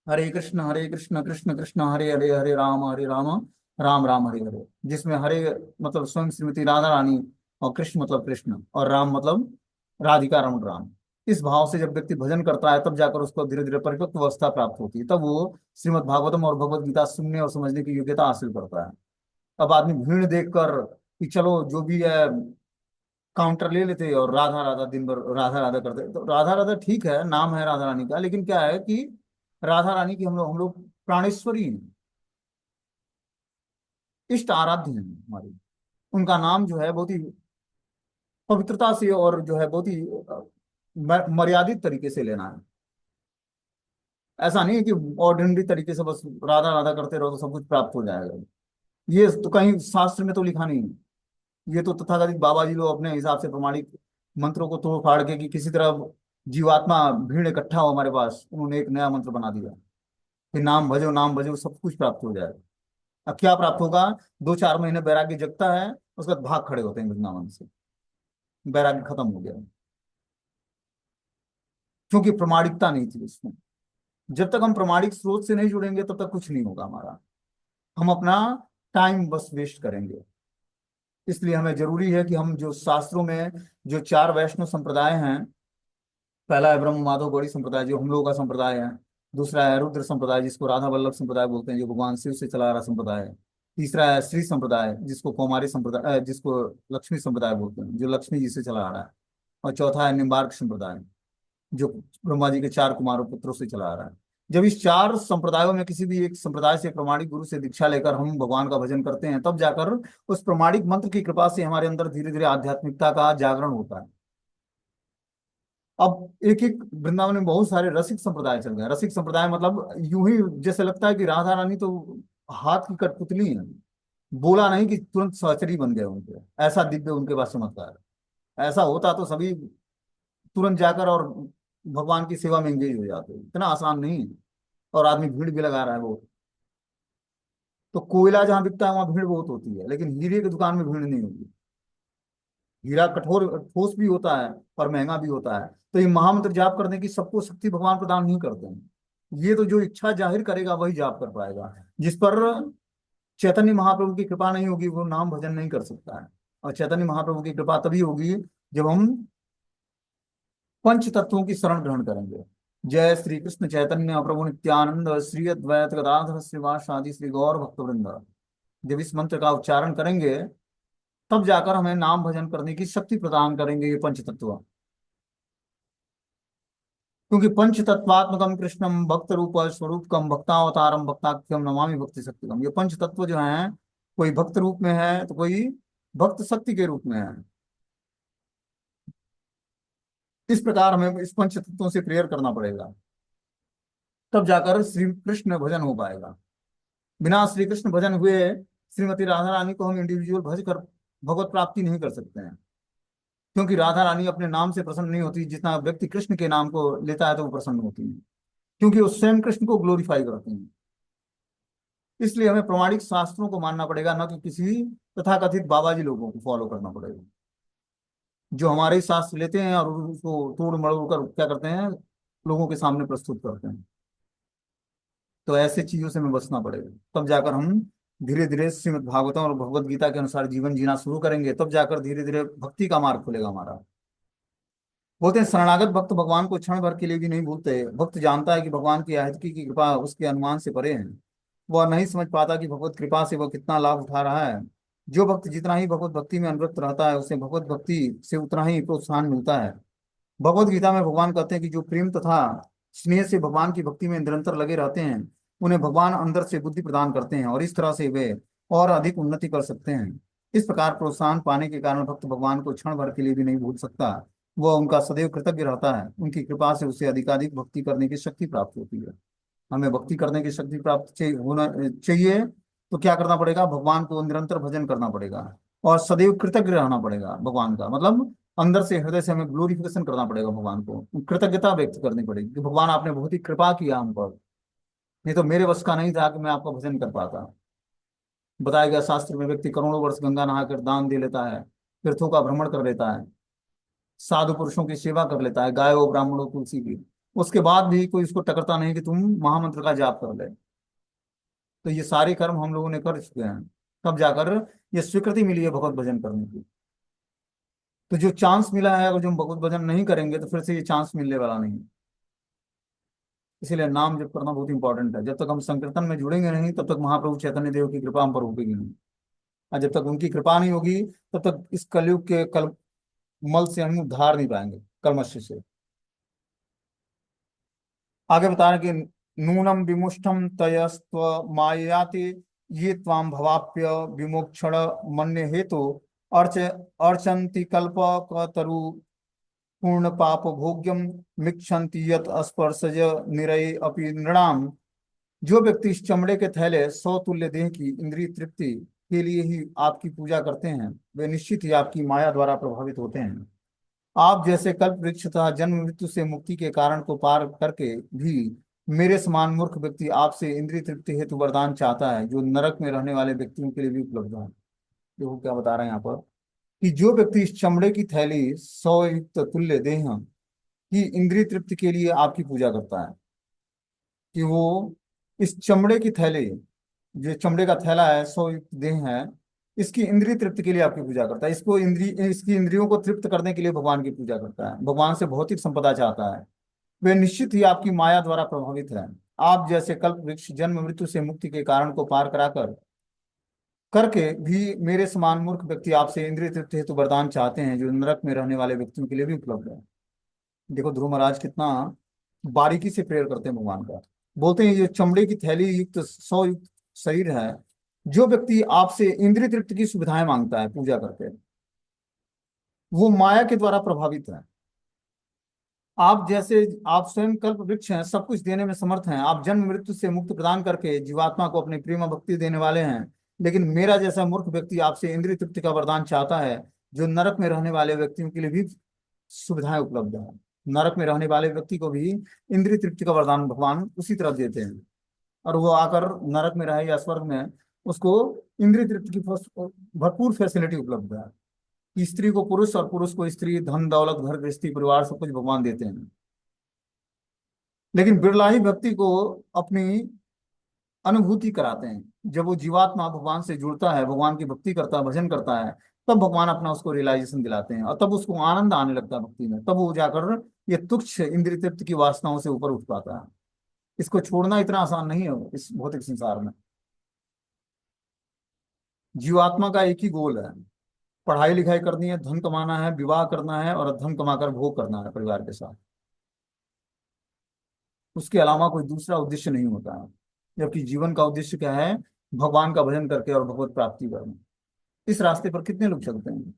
हरे कृष्ण कृष्ण कृष्ण हरे हरे, हरे राम, राम राम हरे हरे, जिसमें हरे मतलब स्वयं श्रीमती राधा रानी, और कृष्ण मतलब कृष्ण, और राम मतलब राधिका रमण राम। इस भाव से जब व्यक्ति भजन करता है तब जाकर उसको धीरे धीरे परिपक्व अवस्था प्राप्त होती है, तब वो श्रीमद् भागवतम और भगवत गीता सुनने और समझने की योग्यता हासिल करता है। अब आदमी भीड़ देखकर कि चलो जो भी है काउंटर ले लेते और राधा राधा दिन भर राधा राधा करते, तो राधा राधा ठीक है, नाम है राधा रानी का, लेकिन क्या है कि राधा रानी की हम लोग प्राणेश्वरी हैं, इष्ट आराध्य हैं हमारी। उनका नाम जो है बहुत ही पवित्रता से और जो है बहुत ही मर्यादित तरीके से लेना है। ऐसा नहीं है कि ऑर्डिनरी तरीके से बस राधा राधा करते रहो तो सब कुछ प्राप्त हो जाएगा। ये तो कहीं शास्त्र में तो लिखा नहीं है। ये तो तथाकथित बाबा जी लोग अपने हिसाब से प्रमाणिक मंत्रों को तोड़ फाड़ के कि किसी तरह जीवात्मा भीड़ इकट्ठा हो हमारे पास, उन्होंने एक नया मंत्र बना दिया कि नाम भजो सब कुछ प्राप्त हो जाएगा। अब क्या प्राप्त होगा, 2-4 महीने वैराग्य जगता है, उसके बाद भाग खड़े होते हैं वृंदावन से, वैराग्य खत्म हो गया। क्योंकि प्रमाणिकता नहीं थी उसमें। जब तक हम प्रमाणिक स्रोत से नहीं जुड़ेंगे तब तक कुछ नहीं होगा हमारा। हम अपना टाइम बस वेस्ट करेंगे। इसलिए हमें जरूरी है कि हम जो शास्त्रों में जो चार वैष्णव संप्रदाय हैं, पहला है ब्रह्म माधव गौड़ी संप्रदाय जो हम लोगों का संप्रदाय है। दूसरा है रुद्र संप्रदाय जिसको राधा वल्लभ संप्रदाय बोलते हैं, जो भगवान शिव से चला आ रहा संप्रदाय है। तीसरा है श्री संप्रदाय जिसको कौमारी संप्रदाय जिसको लक्ष्मी संप्रदाय बोलते हैं, जो लक्ष्मी जी से चला आ रहा है। और चौथा है निम्बार्क संप्रदाय, जो ब्रह्मा जी के चार कुमारों पुत्रों से चला आ रहा है। जब इस चार संप्रदायों में किसी भी एक संप्रदाय से प्रमाणिक गुरु से दीक्षा लेकर हम भगवान का भजन करते हैं, तब जाकर उस प्रमाणिक मंत्र की कृपा से हमारे अंदर धीरे धीरे आध्यात्मिकता का जागरण होता है। अब एक एक वृंदावन में बहुत सारे रसिक संप्रदाय चल गए। रसिक संप्रदाय मतलब यूं ही जैसे लगता है कि राधा रानी तो हाथ की कठपुतली है, बोला नहीं कि तुरंत सहचरी बन गए उनके, ऐसा दिव्य उनके पास चमत्कार है। ऐसा होता तो सभी तुरंत जाकर और भगवान की सेवा में एंगेज हो जाते, इतना आसान नहीं है। और आदमी भीड़ भी लगा रहा है वो। तो कोयला जहां बिकता है वहां भीड़ बहुत होती है, लेकिन हीरे की दुकान में भीड़ नहीं होगी। हीरा कठोर ठोस भी होता है और महंगा भी होता है। तो ये महामंत्र जाप करने की सबको शक्ति भगवान प्रदान नहीं करते हैं। ये तो जो इच्छा जाहिर करेगा वही जाप कर पाएगा। जिस पर चैतन्य महाप्रभु की कृपा नहीं होगी वो नाम भजन नहीं कर सकता है। और चैतन्य महाप्रभु की कृपा तभी होगी जब हम पंच तत्वों की शरण ग्रहण करेंगे। जय श्री कृष्ण चैतन्य प्रभु नित्यानंद श्री अद्वैत गदाधर श्रीवास श्री गौर भक्तवृंद। जब इस मंत्र का उच्चारण करेंगे तब जाकर हमें नाम भजन करने की शक्ति प्रदान करेंगे ये पंच तत्व। क्योंकि पंच तत्वात्मकम कृष्णम भक्त रूप स्वरूपकम भक्तावतारम भक्ताख्यम नमामि भक्ति शक्तिकम। ये पंच तत्व जो हैं, कोई भक्त रूप में है तो कोई भक्त शक्ति के रूप में है। इस प्रकार हमें इस पंच तत्वों से प्रेयर करना पड़ेगा, तब जाकर श्री कृष्ण भजन हो पाएगा। बिना श्री कृष्ण भजन हुए श्रीमती राधा रानी को हम इंडिविजुअल भज कर भगवत प्राप्ति नहीं कर सकते हैं। क्योंकि राधा रानी अपने नाम से प्रसन्न नहीं होती, जितना व्यक्ति कृष्ण के नाम को लेता है तो वो प्रसन्न होती है, क्योंकि वो स्वयं कृष्ण को ग्लोरीफाई करते हैं। इसलिए हमें प्रमाणिक शास्त्रों को मानना पड़ेगा, न कि किसी तथाकथित बाबाजी लोगों को फॉलो करना पड़ेगा, जो हमारे ही शास्त्र लेते हैं और उसको तोड़ मरोड़ कर क्या करते हैं, लोगों के सामने प्रस्तुत करते हैं। तो ऐसे चीजों से हमें बचना पड़ेगा। तब जाकर हम धीरे धीरे श्रीमद् भागवतम और भगवत गीता के अनुसार जीवन जीना शुरू करेंगे, तब जाकर धीरे धीरे भक्ति का मार्ग खुलेगा हमारा। बोलते हैं शरणागत भक्त भगवान को क्षण भर के लिए भी नहीं भूलते। भक्त जानता है कि भगवान की आहितकी की कृपा उसके अनुमान से परे है। वह नहीं समझ पाता कि भगवत कृपा से वह कितना लाभ उठा रहा है। जो भक्त जितना ही भगवत भक्ति में अनुरक्त रहता है उसे भगवत भक्ति से उतना ही प्रोत्साहन मिलता है। भगवत गीता में भगवान कहते हैं कि जो प्रेम तथा स्नेह से भगवान की भक्ति में निरंतर लगे रहते हैं उन्हें भगवान अंदर से बुद्धि प्रदान करते हैं और इस तरह से वे और अधिक उन्नति कर सकते हैं। इस प्रकार प्रोत्साहन पाने के कारण भक्त भगवान को क्षण भर के लिए भी नहीं भूल सकता। वह उनका सदैव कृतज्ञ रहता है। उनकी कृपा से उसे अधिकाधिक भक्ति करने की शक्ति प्राप्त होती है। हमें भक्ति करने की शक्ति प्राप्त होना चाहिए तो क्या करना पड़ेगा, भगवान को निरंतर भजन करना पड़ेगा और सदैव कृतज्ञ रहना पड़ेगा भगवान का। मतलब अंदर से हृदय से हमें ग्लोरिफिकेशन करना पड़ेगा भगवान को, कृतज्ञता व्यक्त करनी पड़ेगी कि भगवान आपने बहुत ही कृपा किया हम पर, नहीं तो मेरे बस का नहीं था कि मैं आपका भजन कर पाता। बताया गया शास्त्र में व्यक्ति करोड़ों वर्ष गंगा नहाकर दान दे लेता है, तीर्थों का भ्रमण कर लेता है, साधु पुरुषों की सेवा कर लेता है, गायों ब्राह्मणों तुलसी की, उसके बाद भी कोई उसको टकरता नहीं कि तुम महामंत्र का जाप कर ले। तो ये सारे कर्म हम लोगों ने कर चुके हैं, तब जाकर ये स्वीकृति मिली है भगवत भजन करने की। तो जो चांस मिला है, अगर जो हम भगवत भजन नहीं करेंगे तो फिर से ये चांस मिलने वाला नहीं। इसीलिए नाम जप करना बहुत इंपॉर्टेंट है। जब तक हम संकीर्तन में जुड़ेंगे नहीं तब तक महाप्रभु चैतन्य देव की कृपा हम पर होगी नहीं। और जब तक उनकी कृपा नहीं होगी तब तक इस कलयुग के कल मल से हम उद्धार नहीं पाएंगे, कलमश से। आगे बता रहे कि नूनम विमुष्टम तयस्त्व मायाति ये त्वाम भवाप्य विमोक्षण मन्य हेतु अर्च अर्चन्ति कल्प कतरु पूर्ण पाप भोग्यम मिक्षन्ति यत स्पर्शज निरय अपि नृणाम। जो व्यक्ति इस चमड़े के थैले सौ तुल्य देह की इंद्रिय तृप्ति के लिए ही आपकी पूजा करते हैं, वे निश्चित ही आपकी माया द्वारा प्रभावित होते हैं। आप जैसे कल्प वृक्ष तथा जन्म मृत्यु से मुक्ति के कारण को पार करके भी मेरे समान मूर्ख व्यक्ति आपसे इंद्रिय तृप्ति हेतु वरदान चाहता है, जो नरक में रहने वाले व्यक्तियों के लिए भी उपलब्ध है। देखो क्या बता रहे हैं यहाँ पर कि जो व्यक्ति इस चमड़े की थैली सौ युक्त तुल्य देह कि इंद्रिय तृप्ति के लिए आपकी पूजा करता है, कि वो इस चमड़े की थैली, जो चमड़े का थैला है, सौ युक्त देह है, इसकी इंद्रिय तृप्ति के लिए आपकी पूजा करता है, इसको इसकी इंद्रियों को तृप्त करने के लिए भगवान की पूजा करता है, भगवान से भौतिक संपदा चाहता है। वे निश्चित ही आपकी माया द्वारा प्रभावित है। आप जैसे कल्प वृक्ष जन्म मृत्यु से मुक्ति के कारण को पार कराकर करके भी मेरे समान मूर्ख व्यक्ति आपसे इंद्रिय तृप्ति हेतु वरदान चाहते हैं, जो नरक में रहने वाले व्यक्तियों के लिए भी उपलब्ध है। देखो ध्रुव महाराज कितना बारीकी से प्रेयर करते हैं भगवान का। बोलते हैं ये चमड़े की थैली युक्त सौ युक्त शरीर है, जो व्यक्ति आपसे इंद्रिय तृप्ति की सुविधाएं मांगता है पूजा करके, वो माया के द्वारा प्रभावित है। आप जैसे, आप स्वयं कल्प वृक्ष हैं, सब कुछ देने में समर्थ हैं, आप जन्म मृत्यु से मुक्ति प्रदान करके जीवात्मा को अपनी प्रेम भक्ति देने वाले हैं। लेकिन मेरा जैसा मूर्ख व्यक्ति आपसे इंद्रिय तृप्ति का वरदान चाहता है, जो नरक में रहने वाले व्यक्तियों के लिए भी सुविधाएं उपलब्ध है। नरक में रहने वाले व्यक्ति को भी इंद्रिय तृप्ति का वरदान भगवान उसी तरह देते हैं, और वो आकर नरक में रहे या स्वर्ग में, उसको इंद्रिय तृप्ति की भरपूर फैसिलिटी उपलब्ध है। कि स्त्री को पुरुष और पुरुष को स्त्री, धन दौलत घर गृहस्थी परिवार सब कुछ भगवान देते हैं। लेकिन बिरला ही भक्ति को अपनी अनुभूति कराते हैं। जब वो जीवात्मा भगवान से जुड़ता है, भगवान की भक्ति करता है, भजन करता है, तब भगवान अपना उसको रियलाइजेशन दिलाते हैं, और तब उसको आनंद आने लगता है भक्ति में। तब वो जाकर ये तुच्छ इंद्रिय तृप्ति की वासनाओं से ऊपर उठ पाता है। इसको छोड़ना इतना आसान नहीं है इस भौतिक संसार में। जीवात्मा का एक ही गोल है, पढ़ाई लिखाई करनी है, धन कमाना है, विवाह करना है, और धन कमाकर भोग करना है परिवार के साथ। उसके अलावा कोई दूसरा उद्देश्य नहीं होता है। जबकि जीवन का उद्देश्य क्या है? भगवान का भजन करके और भगवत प्राप्ति करना। इस रास्ते पर कितने लोग चलते हैं?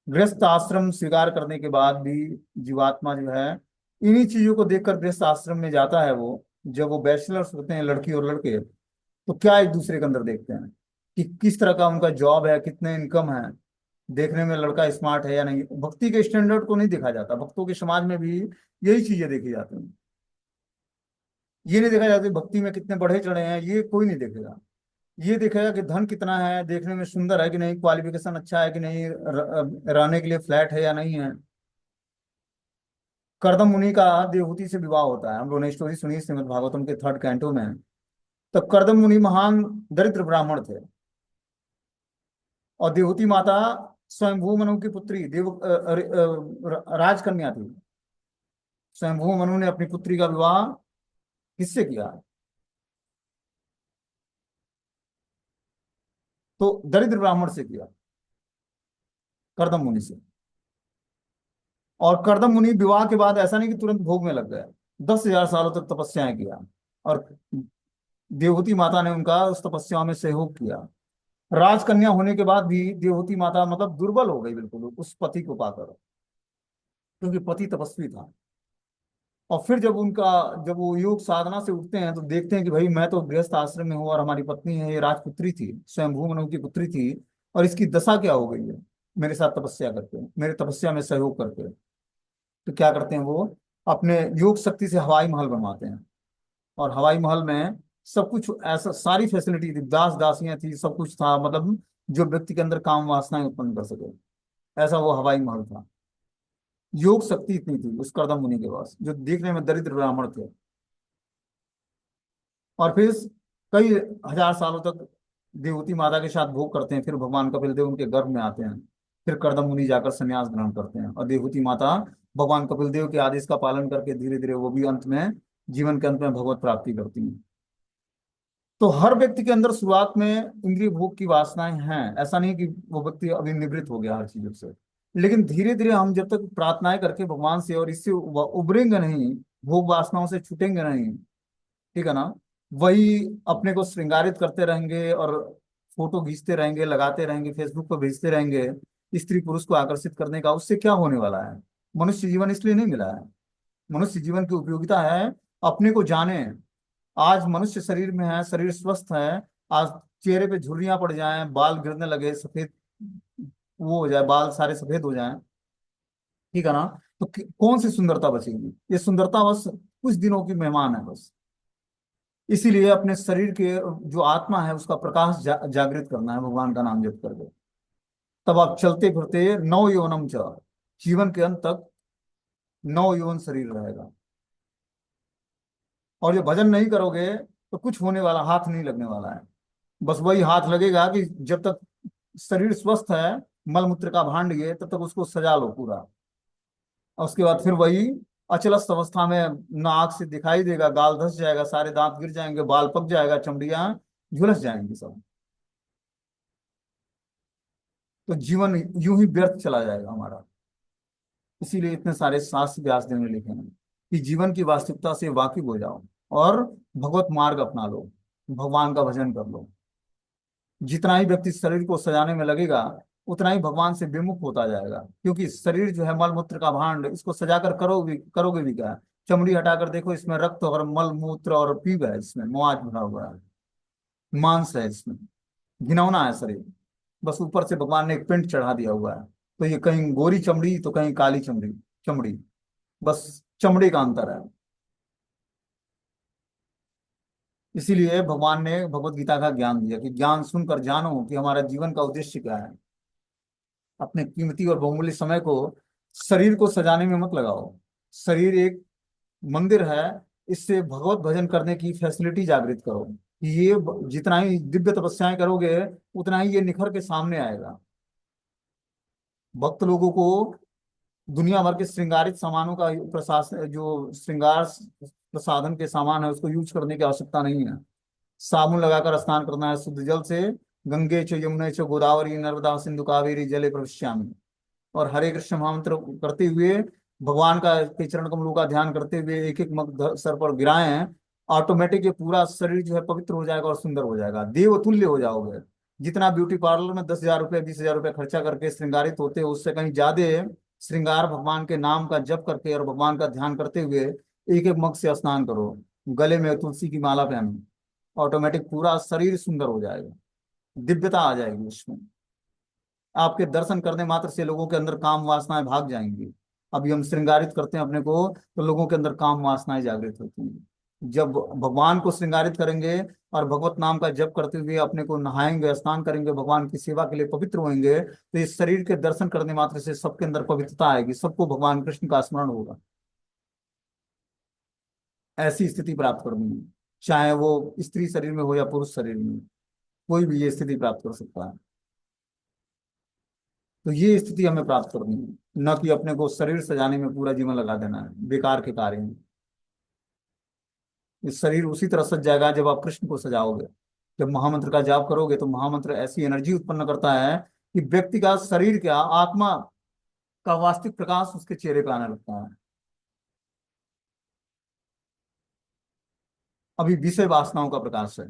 गृहस्थ आश्रम स्वीकार करने के बाद भी जीवात्मा जो है इन्हीं चीजों को देखकर गृहस्थ आश्रम में जाता है। वो जब वो बैचलर्स होते हैं, लड़की और लड़के, तो क्या एक दूसरे के अंदर देखते हैं कि किस तरह का उनका जॉब है, कितने इनकम है, देखने में लड़का स्मार्ट है या नहीं। भक्ति के स्टैंडर्ड को नहीं देखा जाता। भक्तों के समाज में भी यही चीजें देखी जाती हैं। ये नहीं देखा जाता भक्ति में कितने बढ़े चढ़े हैं, ये कोई नहीं देखेगा। ये देखेगा कि धन कितना है, देखने में सुंदर है कि नहीं, क्वालिफिकेशन अच्छा है कि नहीं, रहने के लिए फ्लैट है या नहीं है। कर्दम मुनि का देवहूति से विवाह होता है। हम लोगों ने स्टोरी सुनी श्रीमद् भागवतम के थर्ड कैंटो में। तब कर्दम मुनि महान दरिद्र ब्राह्मण थे, और देवहूति माता स्वयंभू मनु की पुत्री राजकन्या थी। स्वयंभू मनु ने अपनी पुत्री का विवाह किससे किया? तो दरिद्र ब्राह्मण से किया, कर्दम मुनि से। और कर्दम मुनि विवाह के बाद ऐसा नहीं कि तुरंत भोग में लग गए, 10,000 सालों तक तपस्याएं किया, और देवहूति माता ने उनका उस तपस्या में सहयोग किया। राजकन्या होने के बाद भी देवहूति माता मतलब दुर्बल हो गई बिल्कुल उस पति को पाकर, क्योंकि पति तपस्वी था। और फिर जब वो योग साधना से उठते हैं, तो देखते हैं कि भाई मैं तो गृहस्थ आश्रम में हूँ, और हमारी पत्नी है, ये राजपुत्री थी, स्वयंभू मनु की पुत्री थी, और इसकी दशा क्या हो गई है मेरे साथ तपस्या करके, मेरे तपस्या में सहयोग करके। तो क्या करते हैं वो? अपने योग शक्ति से हवाई महल बनवाते हैं, और हवाई महल में सब कुछ ऐसा, सारी फैसिलिटी थी, दास दासियां थी, सब कुछ था, मतलब जो व्यक्ति के अंदर काम वासनाएं उत्पन्न कर सके, ऐसा वो हवाई महल था। योग शक्ति इतनी थी उस कर्दम मुनि के पास, जो देखने में दरिद्र ब्राह्मण थे। और फिर कई हजार सालों तक देवती माता के साथ भोग करते हैं। फिर भगवान कपिल देव उनके गर्भ में आते हैं। फिर कर्दम मुनि जाकर संन्यास ग्रहण करते हैं, और देवती माता भगवान कपिल देव के आदेश का पालन करके धीरे धीरे वो भी अंत में, जीवन के अंत में भगवत प्राप्ति करती हैं। तो हर व्यक्ति के अंदर शुरुआत में इंद्रिय भोग की वासनाएं हैं। ऐसा नहीं कि वो व्यक्ति अभी निवृत्त हो गया हर चीजों से। लेकिन धीरे धीरे हम जब तक प्रार्थनाएं करके भगवान से, और इससे उबरेंगे नहीं, भोग वासनाओं से छूटेंगे नहीं, ठीक है ना, वही अपने को श्रृंगारित करते रहेंगे, और फोटो खींचते रहेंगे, लगाते रहेंगे, फेसबुक पर भेजते रहेंगे, स्त्री पुरुष को आकर्षित करने का, उससे क्या होने वाला है? मनुष्य जीवन इसलिए नहीं मिला है। मनुष्य जीवन की उपयोगिता है अपने को जाने। आज मनुष्य शरीर में है, शरीर स्वस्थ है, आज चेहरे पे झुर्रियां पड़ जाएं, बाल गिरने लगे, सफेद वो हो जाए, बाल सारे सफेद हो जाएं, ठीक है ना, तो कौन सी सुंदरता बचेगी? ये सुंदरता बस कुछ दिनों की मेहमान है बस। इसीलिए अपने शरीर के जो आत्मा है उसका प्रकाश जागृत करना है भगवान का नाम जप करके। तब आप चलते फिरते नव यौवनम च, जीवन के अंत तक नौ यौवन शरीर रहेगा। और जो भजन नहीं करोगे तो कुछ होने वाला, हाथ नहीं लगने वाला है। बस वही हाथ लगेगा कि जब तक शरीर स्वस्थ है, मल मूत्र का भांड ये, तब तक उसको सजा लो पूरा। और उसके बाद फिर वही अचलस्त अवस्था में, ना आंख से दिखाई देगा, गाल धस जाएगा, सारे दांत गिर जाएंगे, बाल पक जाएगा, चमड़ियां झुलस जाएंगी सब। तो जीवन यूं ही व्यर्थ चला जाएगा हमारा। इसीलिए इतने सारे शास्त्र व्यास देव ने लिखे हैं कि जीवन की वास्तविकता से वाकिफ हो जाओ और भगवत मार्ग अपना लो, भगवान का भजन कर लो। जितना ही व्यक्ति शरीर को सजाने में लगेगा, उतना ही भगवान से विमुख होता जाएगा। क्योंकि शरीर जो है मल मूत्र का भांड, इसको सजाकर करोगे भी क्या? चमड़ी हटाकर देखो, इसमें रक्त और मल मूत्र और पीप है, इसमें मवाद भरा हुआ है, मांस है इसमें, घिनौना है शरीर। बस ऊपर से भगवान ने एक पेंट चढ़ा दिया हुआ है। तो ये कहीं गोरी चमड़ी तो कहीं काली चमड़ी, चमड़ी, बस चमड़ी का अंतर है। इसीलिए भगवान ने भगवत गीता का ज्ञान दिया कि ज्ञान सुनकर जानो कि हमारा जीवन का उद्देश्य क्या है। अपने कीमती और बहुमूल्य समय को शरीर को सजाने में मत लगाओ। शरीर एक मंदिर है, इससे भगवत भजन करने की फैसिलिटी जागृत करो। ये जितना ही दिव्य तपस्याएं करोगे, उतना ही ये निखर के सामने आएगा। भक्त लोगों को दुनिया भर के श्रृंगारित सामानों का प्रशासन, जो श्रृंगार प्रसाधन के सामान है, उसको यूज करने की आवश्यकता नहीं है। साबुन लगाकर स्नान करना है शुद्ध जल से। गंगे च यमुने च गोदावरी नर्मदा सिंधु कावेरी जले प्रविश्यामि। और हरे कृष्ण महामंत्र करते हुए, भगवान का के चरण कमलों का ध्यान करते हुए एक एक मग सर पर गिराए हैं, ऑटोमेटिक ये पूरा शरीर जो है पवित्र हो जाएगा और सुंदर हो जाएगा, देवतुल्य हो जाओगे। जितना ब्यूटी पार्लर में 10,000 रुपये 20,000 रुपये खर्चा करके श्रृंगारित होते हैं, उससे कहीं ज्यादा श्रृंगार भगवान के नाम का जप करके और भगवान का ध्यान करते हुए एक एक मग से स्नान करो, गले में तुलसी की माला पहनो, ऑटोमेटिक पूरा शरीर सुंदर हो जाएगा, दिव्यता आ जाएगी उसमें। आपके दर्शन करने मात्र से लोगों के अंदर काम वासनाएं भाग जाएंगी। अभी हम श्रृंगारित करते हैं अपने को, तो लोगों के अंदर काम वासनाएं जागृत होती हैं। जब भगवान को श्रृंगारित करेंगे और भगवत नाम का जप करते हुए अपने को नहाएंगे, स्नान करेंगे, भगवान की सेवा के लिए पवित्र होंगे, तो इस शरीर के दर्शन करने मात्र से सबके अंदर पवित्रता आएगी, सबको भगवान कृष्ण का स्मरण होगा। ऐसी स्थिति प्राप्त करनी है, चाहे वो स्त्री शरीर में हो या पुरुष शरीर में, कोई भी ये स्थिति प्राप्त कर सकता है। तो ये स्थिति हमें प्राप्त करनी है, न कि अपने को शरीर सजाने में पूरा जीवन लगा देना है, बेकार के कार्य हैं। इस शरीर उसी तरह सज जाएगा जब आप कृष्ण को सजाओगे। जब महामंत्र का जाप करोगे तो महामंत्र ऐसी एनर्जी उत्पन्न करता है कि व्यक्ति का शरीर, क्या आत्मा का वास्तविक प्रकाश उसके चेहरे पे आने लगता है। अभी विषय वासनाओं का प्रकाश है,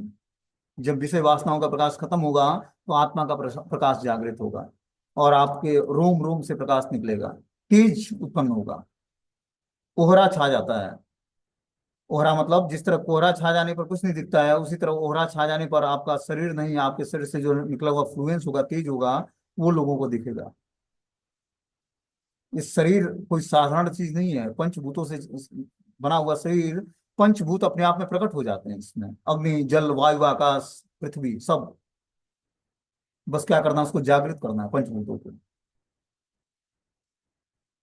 जब विषय वासनाओं का प्रकाश खत्म होगा तो आत्मा का प्रकाश जागृत होगा, और आपके रोम रोम से प्रकाश निकलेगा, तेज उत्पन्न होगा, कोहरा छा जाता है। कोहरा मतलब जिस तरह कोहरा छा जाने पर कुछ नहीं दिखता है, उसी तरह कोहरा छा जाने पर आपका शरीर नहीं, आपके शरीर से जो निकला हुआ फ्लुएंस होगा, तेज होगा, वो लोगों को दिखेगा। ये शरीर कोई साधारण चीज नहीं है, पंचभूतों से बना हुआ शरीर। पंचभूत अपने आप में प्रकट हो जाते हैं इसमें, अग्नि जल वायु आकाश पृथ्वी सब। बस क्या करना है, उसको जागृत करना है पंचभूतों को।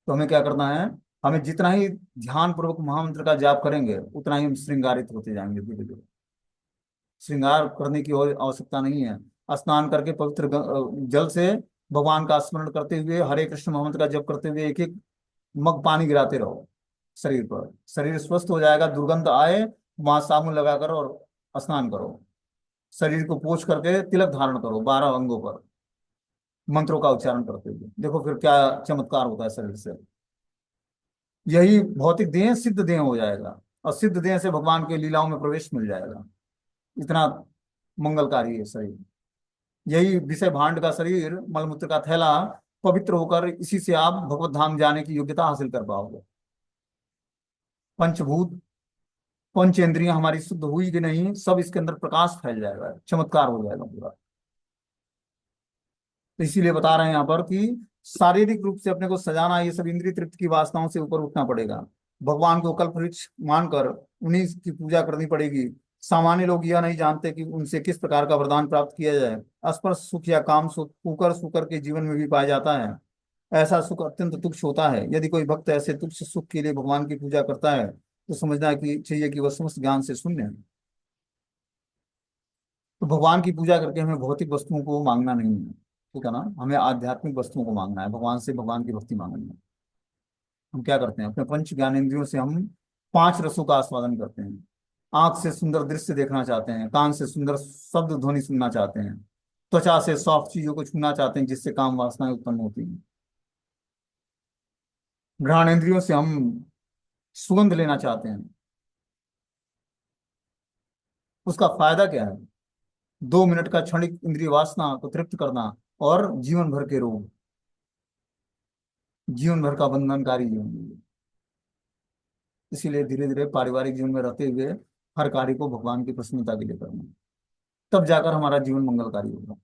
तो हमें क्या करना है, हमें जितना ही ध्यान पूर्वक महामंत्र का जाप करेंगे, उतना ही हम श्रृंगारित होते जाएंगे धीरे धीरे। श्रृंगार करने की और आवश्यकता नहीं है। स्नान करके पवित्र जल से भगवान का स्मरण करते हुए, हरे कृष्ण महामंत्र का जप करते हुए एक एक मग पानी गिराते रहो शरीर पर। शरीर स्वस्थ हो जाएगा, दुर्गंध आए वहां साबुन लगाकर और स्नान करो। शरीर को पोंछ करके तिलक धारण करो 12 अंगों पर, मंत्रों का उच्चारण करते हुए, देखो फिर क्या चमत्कार होता है शरीर से। यही भौतिक देह सिद्ध देह हो जाएगा, और सिद्ध देह से भगवान के लीलाओं में प्रवेश मिल जाएगा। इतना मंगलकारी है शरीर। यही विषय भांड का शरीर, मलमूत्र का थैला, पवित्र होकर इसी से आप भगवत धाम जाने की योग्यता हासिल कर पाओगे। पंचभूत पंच इंद्रियां हमारी शुद्ध हुई कि नहीं, सब इसके अंदर प्रकाश फैल जाएगा, चमत्कार हो जाएगा पूरा। तो इसीलिए बता रहे हैं यहाँ पर कि शारीरिक रूप से अपने को सजाना, ये सब इंद्रिय तृप्ति की वासनाओं से ऊपर उठना पड़ेगा। भगवान को कल्प वृक्ष मानकर उन्हीं की पूजा करनी पड़ेगी। सामान्य लोग यह नहीं जानते कि उनसे किस प्रकार का वरदान प्राप्त किया जाए। स्पर्श सुख या काम सुख कुकर सुकर के जीवन में भी पाया जाता है। ऐसा सुख अत्यंत तुच्छ होता है। यदि कोई भक्त ऐसे तुच्छ सुख के लिए भगवान की पूजा करता है तो समझना कि चाहिए कि वह समस्त ज्ञान से शून्य है। तो भगवान की पूजा करके हमें भौतिक वस्तुओं को मांगना नहीं है, ठीक है ना, हमें आध्यात्मिक वस्तुओं को मांगना है, भगवान से भगवान की भक्ति मांगनी है। हम क्या करते हैं, अपने पंच ज्ञानेंद्रियों से हम पांच रसों का आस्वादन करते हैं। आंख से सुंदर दृश्य देखना चाहते हैं, कान से सुंदर शब्द ध्वनि सुनना चाहते हैं, त्वचा से सॉफ्ट चीजों को छूना चाहते हैं जिससे काम वासनाएं उत्पन्न होती हैं। घ्राणेंद्रियों से हम सुगंध लेना चाहते हैं। उसका फायदा क्या है? 2 मिनट का क्षणिक इंद्रिय वासना को तृप्त करना और जीवन भर के रोग, जीवन भर का बंधनकारी जीवन। इसीलिए धीरे धीरे पारिवारिक जीवन में रहते हुए हर कार्य को भगवान की प्रसन्नता के लिए करना, तब जाकर हमारा जीवन मंगलकारी होगा।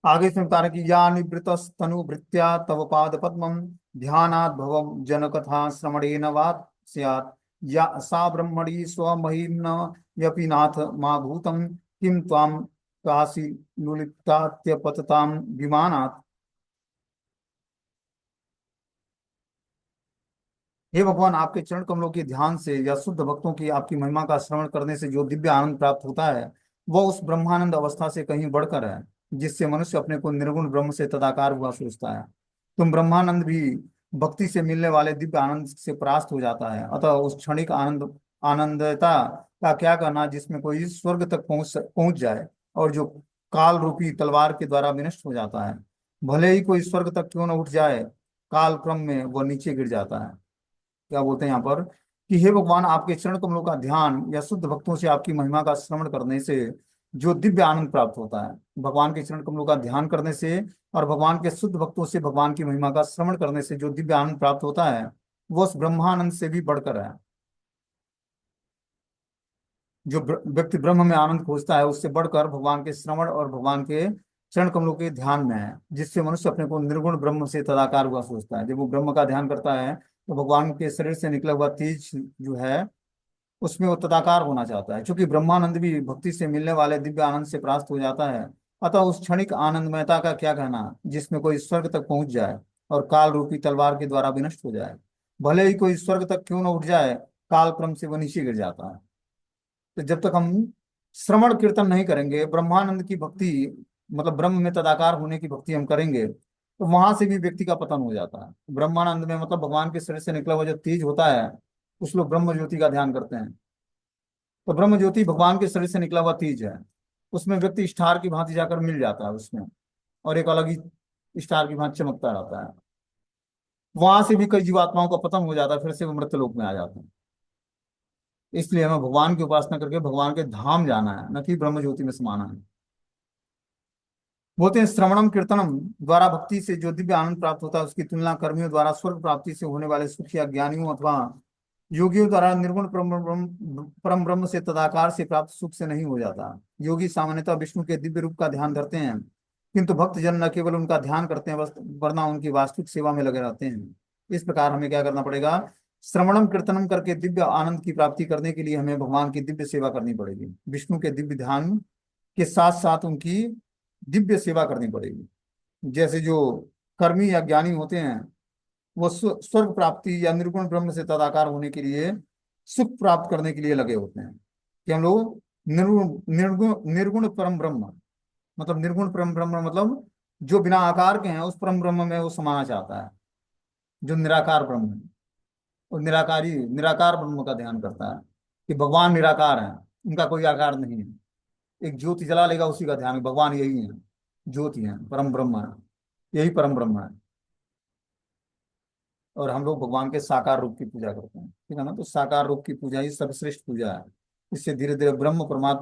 आगे इसमें बता रहे कि या निवृत तनु भृत्या तव पाद पद्मम ध्यानात् भवम जनकथा श्रमणेन वात स्यात् या सा ब्रह्मणि स्वमहिम्न यपि नाथ मा भूतम किम त्वाम काशी लुलितात्यपतताम विमानात्। हे भगवान, आपके चरण कमलों के ध्यान से या शुद्ध भक्तों की आपकी महिमा का श्रवण करने से जो दिव्य आनंद प्राप्त होता है वह उस ब्रह्मानंद अवस्था से कहीं बढ़कर है जिससे मनुष्य अपने को निर्गुण ब्रह्म से तदाकार हुआ सोचता है। तुम ब्रह्मानंद भी भक्ति से मिलने वाले दिव्य आनंद से परास्त हो जाता है। अतः उस क्षणिक आनंदता का क्या कहना जिसमें कोई स्वर्ग तक पहुंच जाए और जो काल रूपी तलवार के द्वारा विनष्ट हो जाता है। भले ही कोई स्वर्ग तक क्यों न उठ जाए, काल क्रम में वह नीचे गिर जाता है। क्या बोलते हैं यहाँ पर कि हे भगवान, आपके चरण कमलों का ध्यान या शुद्ध भक्तों से आपकी महिमा का श्रवण करने से जो दिव्य आनंद प्राप्त होता है, भगवान के चरण कमलों का ध्यान करने से और भगवान के शुद्ध भक्तों से भगवान की महिमा का श्रवण करने से जो दिव्य आनंद प्राप्त होता है वो उस ब्रह्मानंद से भी बढ़कर है। जो व्यक्ति ब्रह्म में आनंद खोजता है उससे बढ़कर भगवान के श्रवण और भगवान के चरण कमलों के ध्यान में है, जिससे मनुष्य अपने को निर्गुण ब्रह्म से तदाकार हुआ सोचता है। जब वो ब्रह्म का ध्यान करता है तो भगवान के शरीर से निकला हुआ तेज जो है उसमें वो तदाकार होना चाहता है। क्योंकि ब्रह्मानंद भी भक्ति से मिलने वाले दिव्य आनंद से प्राप्त हो जाता है। अतः उस क्षणिक आनंदमयता का क्या कहना जिसमें कोई स्वर्ग तक पहुंच जाए और काल रूपी तलवार के द्वारा विनष्ट हो जाए। भले ही कोई स्वर्ग तक क्यों न उठ जाए, काल क्रम से वो नीचे गिर जाता है। तो जब तक हम श्रवण कीर्तन नहीं करेंगे, ब्रह्मानंद की भक्ति मतलब ब्रह्म में तदाकार होने की भक्ति हम करेंगे, तो वहां से भी व्यक्ति का पतन हो जाता है। ब्रह्मानंद में मतलब भगवान के शरीर से निकला हुआ जो तेज होता है, कुछ लोग ब्रह्म ज्योति का ध्यान करते हैं। तो ब्रह्म ज्योति भगवान के शरीर से निकला हुआ तेज है। उसमें व्यक्ति स्टार की भांति जाकर मिल जाता है उसमें, और एक अलग ही स्टार की भांति चमकता रहता है। वहां से भी कई जीवात्माओं का पतन हो जाता है, फिर से वो मृत्यु लोक में आ जाते हैं। इसलिए हमें भगवान की उपासना करके भगवान के धाम जाना है, न कि ब्रह्म ज्योति में समाना है। बोलते हैं श्रवणम कीर्तनम द्वारा भक्ति से जो दिव्य आनंद प्राप्त होता है उसकी तुलना कर्मियों द्वारा स्वर्ग प्राप्ति से होने वाले सुख या ज्ञानियों अथवा योगियों द्वारा निर्गुण परम ब्रह्म से तदाकार से प्राप्त सुख से नहीं हो जाता। योगी सामान्यतः विष्णु के दिव्य रूप का ध्यान धरते हैं, किंतु भक्त जन न केवल उनका ध्यान करते हैं वरना उनकी वास्तविक सेवा में लगे रहते हैं। इस प्रकार हमें क्या करना पड़ेगा, श्रवणम कीर्तनम करके दिव्य आनंद की प्राप्ति करने के लिए हमें भगवान की दिव्य सेवा करनी पड़ेगी। विष्णु के दिव्य ध्यान के साथ साथ उनकी दिव्य सेवा करनी पड़ेगी। जैसे जो कर्मी या ज्ञानी होते हैं वो स्वर्ग प्राप्ति या निर्गुण ब्रह्म से तदाकार होने के लिए सुख प्राप्त करने के लिए लगे होते हैं कि हम लोग निर्गुण निर्गुण निर्गुण परम ब्रह्म मतलब निर्गुण परम ब्रह्म मतलब जो बिना आकार के हैं उस परम ब्रह्म में वो समाना चाहता है। जो निराकार ब्रह्म है वो निराकार ब्रह्म का ध्यान करता है कि भगवान निराकार है, उनका कोई आकार नहीं है। एक ज्योति जला लेगा उसी का ध्यान, भगवान यही है, ज्योति है, परम ब्रह्म है, यही परम ब्रह्म है। और हम लोग भगवान के साकार रूप की पूजा करते हैं, ठीक है ना। तो साकार रूप की पूजा ही सर्वश्रेष्ठ पूजा है। इससे धीरे धीरे ब्रह्म परमात्मा